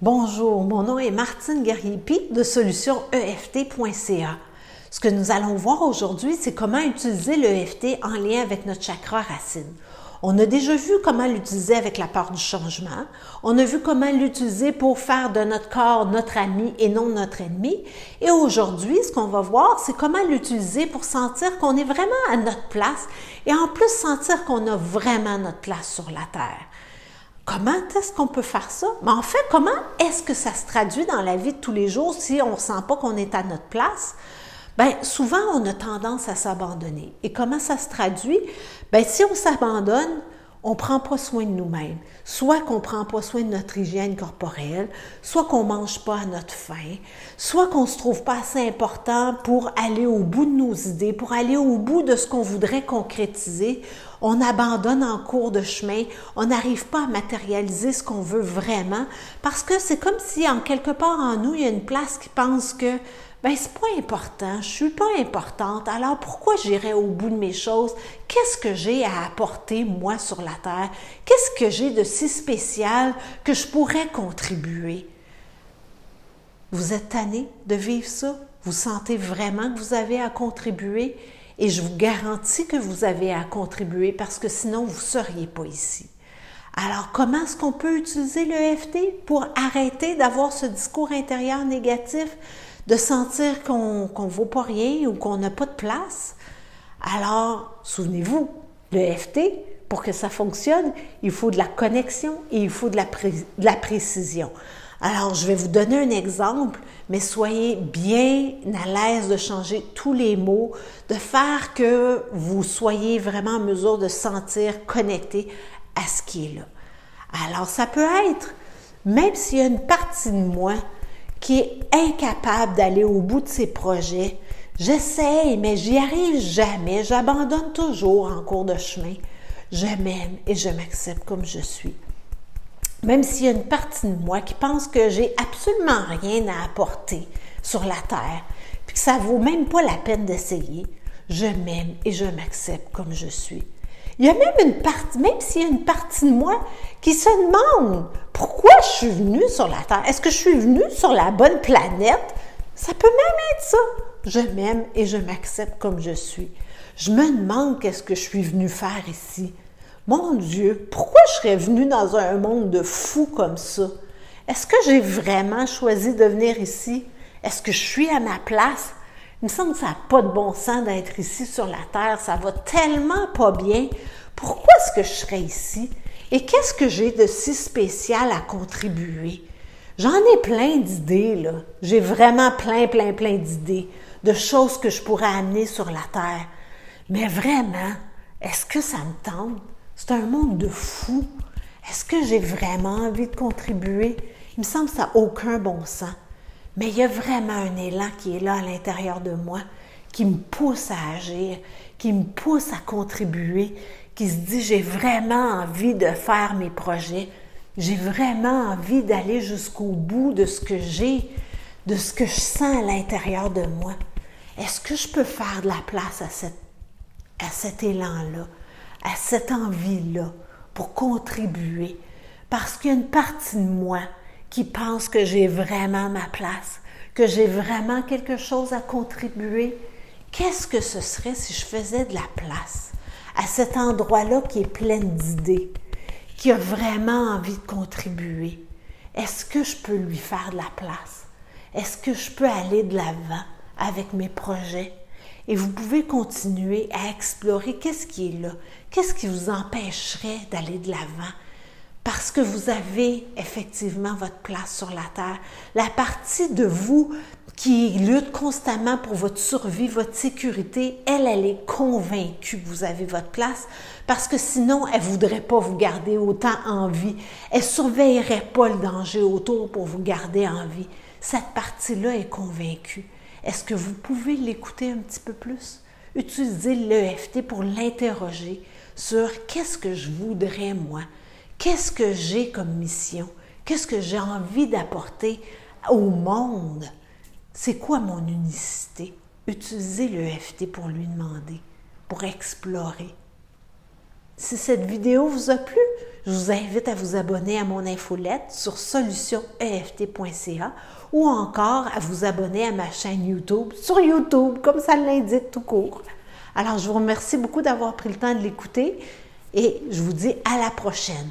Bonjour, mon nom est Martine Guerrier-Pi de solutioneft.ca. Ce que nous allons voir aujourd'hui, c'est comment utiliser l'EFT en lien avec notre chakra racine. On a déjà vu comment l'utiliser avec la peur du changement. On a vu comment l'utiliser pour faire de notre corps notre ami et non notre ennemi. Et aujourd'hui, ce qu'on va voir, c'est comment l'utiliser pour sentir qu'on est vraiment à notre place et en plus sentir qu'on a vraiment notre place sur la Terre. Comment est-ce qu'on peut faire ça? Mais en fait, comment est-ce que ça se traduit dans la vie de tous les jours si on ne sent pas qu'on est à notre place? Bien, souvent, on a tendance à s'abandonner. Et comment ça se traduit? Bien, si on s'abandonne, on ne prend pas soin de nous-mêmes. Soit qu'on ne prend pas soin de notre hygiène corporelle, soit qu'on ne mange pas à notre faim, soit qu'on ne se trouve pas assez important pour aller au bout de nos idées, pour aller au bout de ce qu'on voudrait concrétiser. On abandonne en cours de chemin, on n'arrive pas à matérialiser ce qu'on veut vraiment, parce que c'est comme si, en quelque part en nous, il y a une place qui pense que ben c'est pas important, je suis pas importante, alors pourquoi j'irais au bout de mes choses? Qu'est-ce que j'ai à apporter, moi, sur la Terre? Qu'est-ce que j'ai de si spécial que je pourrais contribuer? Vous êtes tanné de vivre ça? Vous sentez vraiment que vous avez à contribuer? Et je vous garantis que vous avez à contribuer parce que sinon, vous ne seriez pas ici. Alors, comment est-ce qu'on peut utiliser l'EFT pour arrêter d'avoir ce discours intérieur négatif, de sentir qu'on ne vaut pas rien ou qu'on n'a pas de place? Alors, souvenez-vous, l'EFT, pour que ça fonctionne, il faut de la connexion et il faut de la précision. Alors, je vais vous donner un exemple, mais soyez bien à l'aise de changer tous les mots, de faire que vous soyez vraiment en mesure de sentir connecté à ce qui est là. Alors, ça peut être, même s'il y a une partie de moi qui est incapable d'aller au bout de ses projets, j'essaye, mais j'y arrive jamais, j'abandonne toujours en cours de chemin. Je m'aime et je m'accepte comme je suis. Même s'il y a une partie de moi qui pense que j'ai absolument rien à apporter sur la Terre, puis que ça vaut même pas la peine d'essayer, je m'aime et je m'accepte comme je suis. Il y a même une partie, même s'il y a une partie de moi qui se demande pourquoi je suis venue sur la Terre. Est-ce que je suis venue sur la bonne planète? Ça peut même être ça. Je m'aime et je m'accepte comme je suis. Je me demande qu'est-ce que je suis venue faire ici. Mon Dieu, pourquoi je serais venue dans un monde de fous comme ça? Est-ce que j'ai vraiment choisi de venir ici? Est-ce que je suis à ma place? Il me semble que ça n'a pas de bon sens d'être ici sur la Terre. Ça va tellement pas bien. Pourquoi est-ce que je serais ici? Et qu'est-ce que j'ai de si spécial à contribuer? J'en ai plein d'idées, là. J'ai vraiment plein d'idées, de choses que je pourrais amener sur la Terre. Mais vraiment, est-ce que ça me tente? C'est un monde de fous. Est-ce que j'ai vraiment envie de contribuer? Il me semble que ça n'a aucun bon sens. Mais il y a vraiment un élan qui est là à l'intérieur de moi, qui me pousse à agir, qui me pousse à contribuer, qui se dit j'ai vraiment envie de faire mes projets, j'ai vraiment envie d'aller jusqu'au bout de ce que j'ai, de ce que je sens à l'intérieur de moi. Est-ce que je peux faire de la place à cet élan-là, à cette envie-là, pour contribuer? Parce qu'il y a une partie de moi qui pense que j'ai vraiment ma place, que j'ai vraiment quelque chose à contribuer. Qu'est-ce que ce serait si je faisais de la place à cet endroit-là qui est plein d'idées, qui a vraiment envie de contribuer? Est-ce que je peux lui faire de la place? Est-ce que je peux aller de l'avant avec mes projets? Et vous pouvez continuer à explorer qu'est-ce qui est là, qu'est-ce qui vous empêcherait d'aller de l'avant? Parce que vous avez effectivement votre place sur la Terre. La partie de vous qui lutte constamment pour votre survie, votre sécurité, elle est convaincue que vous avez votre place parce que sinon, elle ne voudrait pas vous garder autant en vie. Elle ne surveillerait pas le danger autour pour vous garder en vie. Cette partie-là est convaincue. Est-ce que vous pouvez l'écouter un petit peu plus? Utilisez l'EFT pour l'interroger sur qu'est-ce que je voudrais moi? Qu'est-ce que j'ai comme mission? Qu'est-ce que j'ai envie d'apporter au monde? C'est quoi mon unicité? Utilisez l'EFT pour lui demander, pour explorer. Si cette vidéo vous a plu, je vous invite à vous abonner à mon infolette sur solutioneft.ca ou encore à vous abonner à ma chaîne YouTube sur YouTube, comme ça l'indique tout court. Alors, je vous remercie beaucoup d'avoir pris le temps de l'écouter et je vous dis à la prochaine.